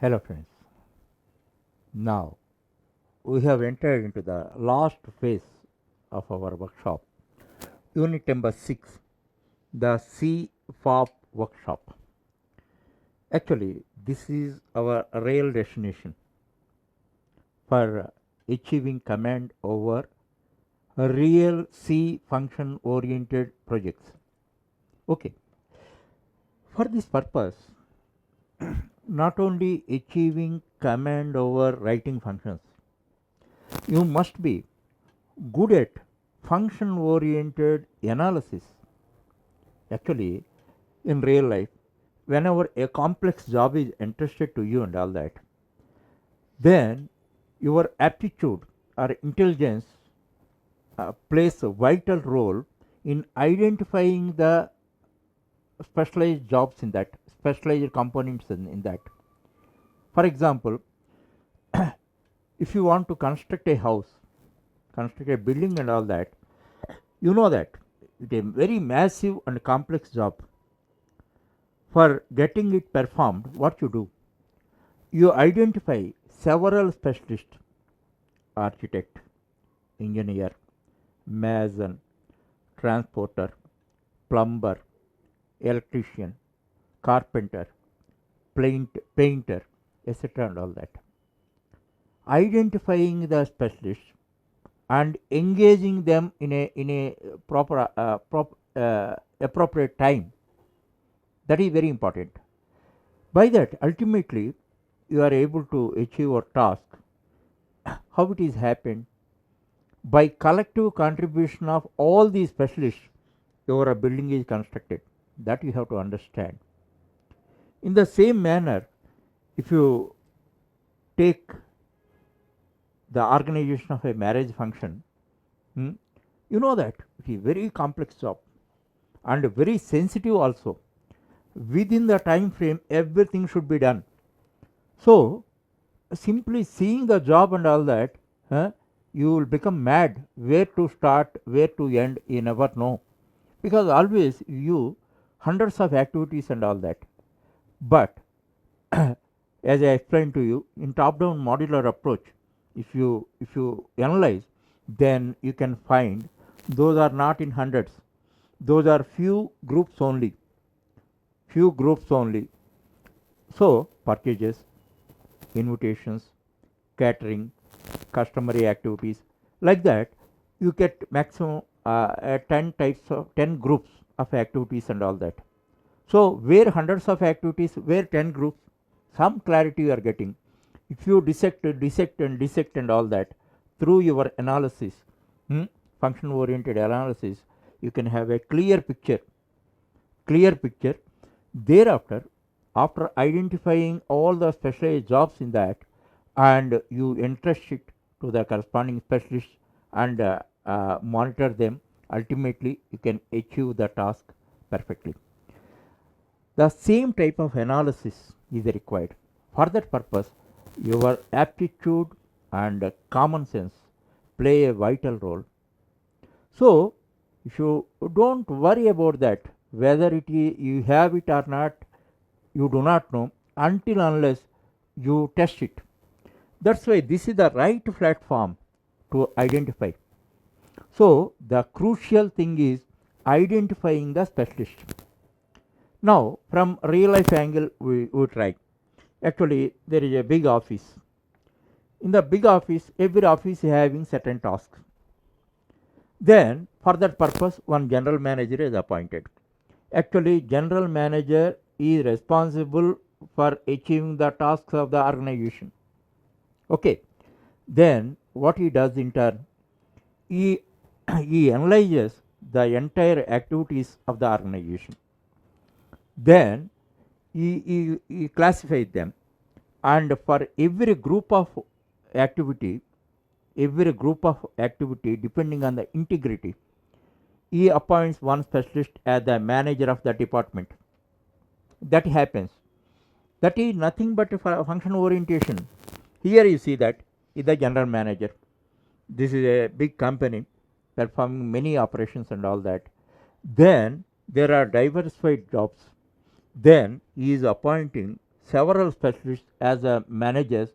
Hello friends. Now we have entered into the last phase of our workshop, unit number 6, the CFOP workshop. Actually, this is our real destination for achieving command over real C function oriented projects. Okay, for this purpose, not only achieving command over writing functions, you must be good at function oriented analysis. Actually, in real life, whenever a complex job is entrusted to you and all that, then your aptitude or intelligence plays a vital role in identifying the specialized jobs in that, specialized components in that. For example, if you want to construct a house, construct a building and all that, you know that it is a very massive and complex job. For getting it performed, what you do? You identify several specialists: architect, engineer, mason, transporter, plumber, electrician, carpenter, painter, etc. and all that. Identifying the specialists and engaging them in a proper appropriate time, that is very important. By that, ultimately, you are able to achieve your task. How it is happened? By collective contribution of all these specialists, your building is constructed. That you have to understand. In the same manner, if you take the organization of a marriage function, you know that it is very complex job and very sensitive also. Within the time frame, everything should be done. So, simply seeing the job and all that, you will become mad. Where to start, where to end, you never know. Because always you hundreds of activities and all that. But as I explained to you, in top-down modular approach, if you analyze, then you can find those are not in hundreds. Those are few groups only. Few groups only. So purchases, invitations, catering, customary activities, like that, you get maximum 10 types of 10 groups of activities and all that. So where hundreds of activities, where 10 groups, some clarity you are getting. If you dissect and all that through your analysis, function oriented analysis, you can have a clear picture. Thereafter, after identifying all the specialized jobs in that, and you entrust it to the corresponding specialists and monitor them, ultimately you can achieve the task perfectly. The same type of analysis is required. For that purpose, your aptitude and common sense play a vital role. So, if you don't worry about that, whether you have it or not, you do not know until unless you test it. That's why this is the right platform to identify. So, the crucial thing is identifying the specialist. Now, from real life angle, we try. Actually, there is a big office. In the big office, every office is having certain tasks. Then, for that purpose, one general manager is appointed. Actually, general manager is responsible for achieving the tasks of the organization. Okay. Then, what he does in turn, he, he analyzes the entire activities of the organization. Then, he classifies them, and for every group of activity, depending on the integrity, he appoints one specialist as the manager of the department. That happens. That is nothing but a function orientation. Here you see that is the general manager. This is a big company performing many operations and all that. Then there are diversified jobs. Then he is appointing several specialists as a managers,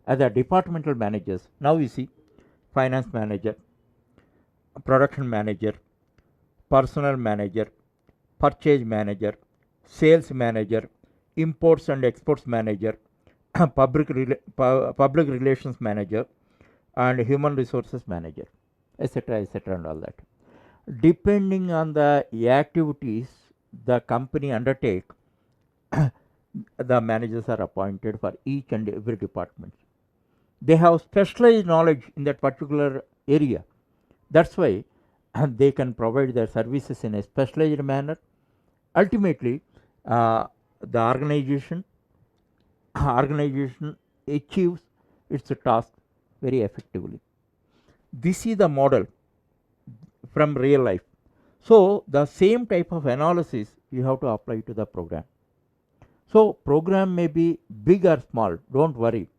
as a departmental managers. Now you see finance manager, production manager, personnel manager, purchase manager, sales manager, imports and exports manager, public relations manager, and human resources manager, etc., and all that. Depending on the activities the company undertake, the managers are appointed for each and every department. They have specialized knowledge in that particular area. That's why they can provide their services in a specialized manner. Ultimately, the organization achieves its task very effectively. This is the model from real life. So the same type of analysis you have to apply to the program. So program may be big or small, don't worry.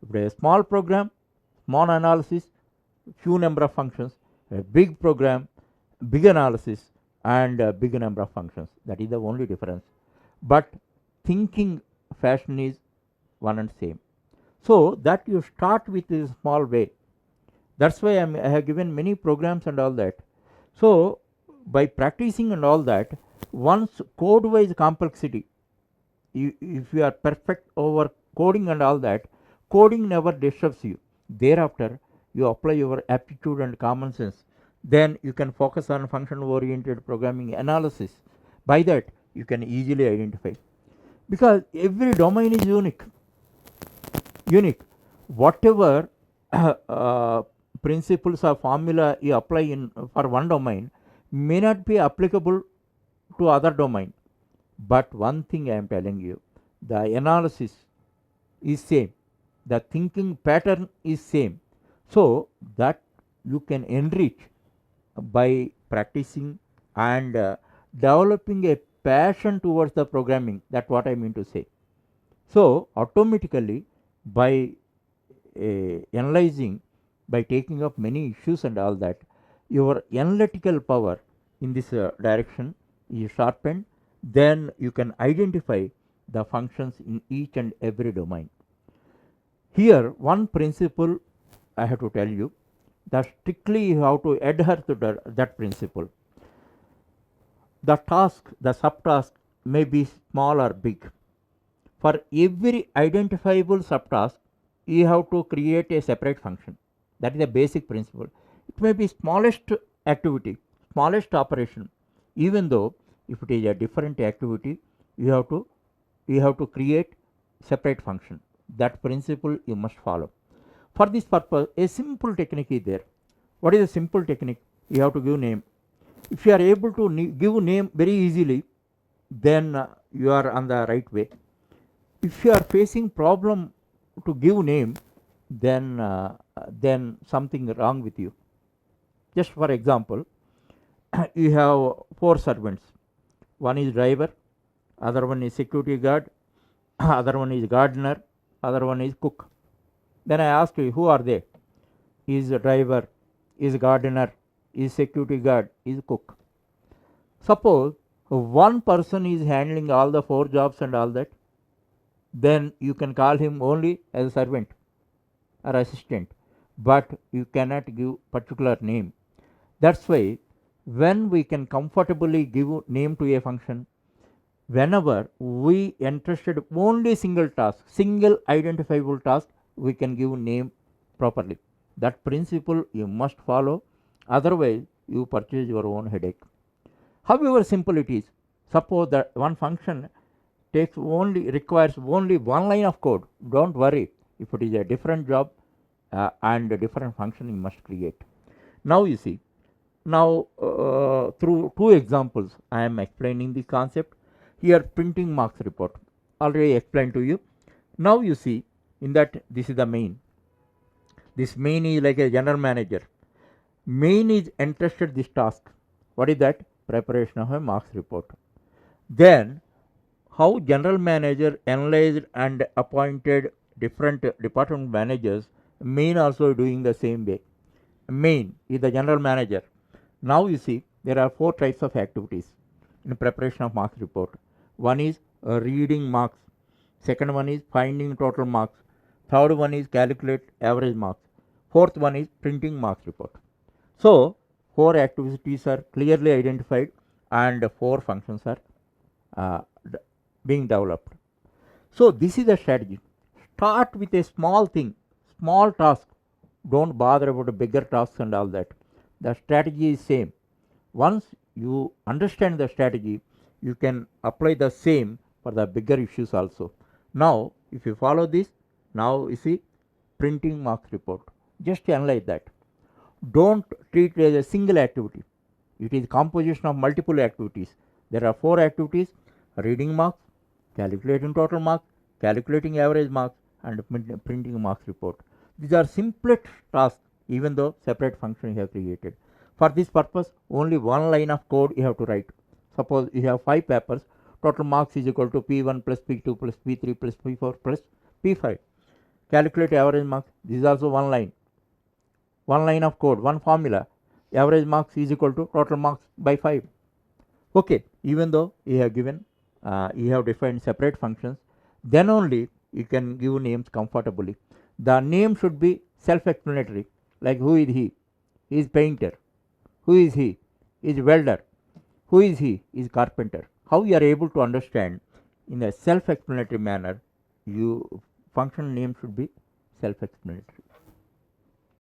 If it is a small program, small analysis, few number of functions, a big program, big analysis, and a big number of functions. That is the only difference. But thinking fashion is one and same. So that you start with a small way. That's why I have given many programs and all that. So by practicing and all that, once code wise complexity, if you are perfect over coding and all that, coding never disturbs you. Thereafter, you apply your aptitude and common sense. Then you can focus on function oriented programming analysis. By that, you can easily identify. Because every domain is unique. Whatever principles or formula you apply in for one domain may not be applicable to other domain. But one thing I am telling you, the analysis is same, the thinking pattern is same. So that you can enrich by practicing and developing a passion towards the programming. That's what I mean to say. So automatically by analyzing, by taking up many issues and all that, your analytical power in this direction is sharpened. Then you can identify the functions in each and every domain. Here one principle I have to tell you, that strictly you have to adhere to that principle. The task, the subtask may be small or big. For every identifiable subtask, you have to create a separate function. That is the basic principle. It may be smallest activity, smallest operation. Even though if it is a different activity, you have to create separate function. That principle you must follow. For this purpose, a simple technique is there. What is a simple technique? You have to give name. If you are able to give name very easily, then you are on the right way. If you are facing problem to give name, then something wrong with you. Just for example, you have 4 servants. One is driver, other one is security guard, other one is gardener, other one is cook. Then I ask you, who are they? Is driver, is gardener, is security guard, is cook. Suppose one person is handling all the 4 jobs and all that, then you can call him only as a servant or assistant, but you cannot give particular name. That's why when we can comfortably give name to a function, whenever we entrusted only single task, single identifiable task, we can give name properly. That principle you must follow, otherwise you purchase your own headache. However simple it is, suppose that one function requires only one line of code, don't worry. If it is a different job and a different function, you must create. Now you see, now through 2 examples I am explaining the concept. Here printing marks report, already explained to you. Now you see, in that this is the main. This main is like a general manager. Main is entrusted this task. What is that? Preparation of a marks report. Then how general manager analyzed and appointed different department managers, main also doing the same way. Main is the general manager. Now you see, there are 4 types of activities in preparation of marks report. One is reading marks, Second one is finding total marks. Third one is calculate average marks. Fourth one is printing marks report. So, four activities are clearly identified and four functions are uh, being developed. So, this is the strategy. Start with a small thing, small task. Don't bother about the bigger tasks and all that. The strategy is same. Once you understand the strategy, you can apply the same for the bigger issues also. Now, if you follow this, now you see printing marks report. Just analyze that. Don't treat it as a single activity. It is composition of multiple activities. There are four activities: reading marks, calculating total marks, calculating average marks, and printing marks report. These are simplest tasks, even though separate functions you have created. For this purpose, only one line of code you have to write. Suppose you have 5 papers, total marks is equal to P1 plus P2 plus P3 plus P4 plus P5. Calculate average marks, this is also one line. One line of code, one formula. Average marks is equal to total marks by 5. Okay, even though you have given, you have defined separate functions, then only you can give names comfortably. The name should be self-explanatory, like who is he? He is painter. Who is he? He is welder. Who is he? He is carpenter. How you are able to understand in a self-explanatory manner, you function name should be self-explanatory.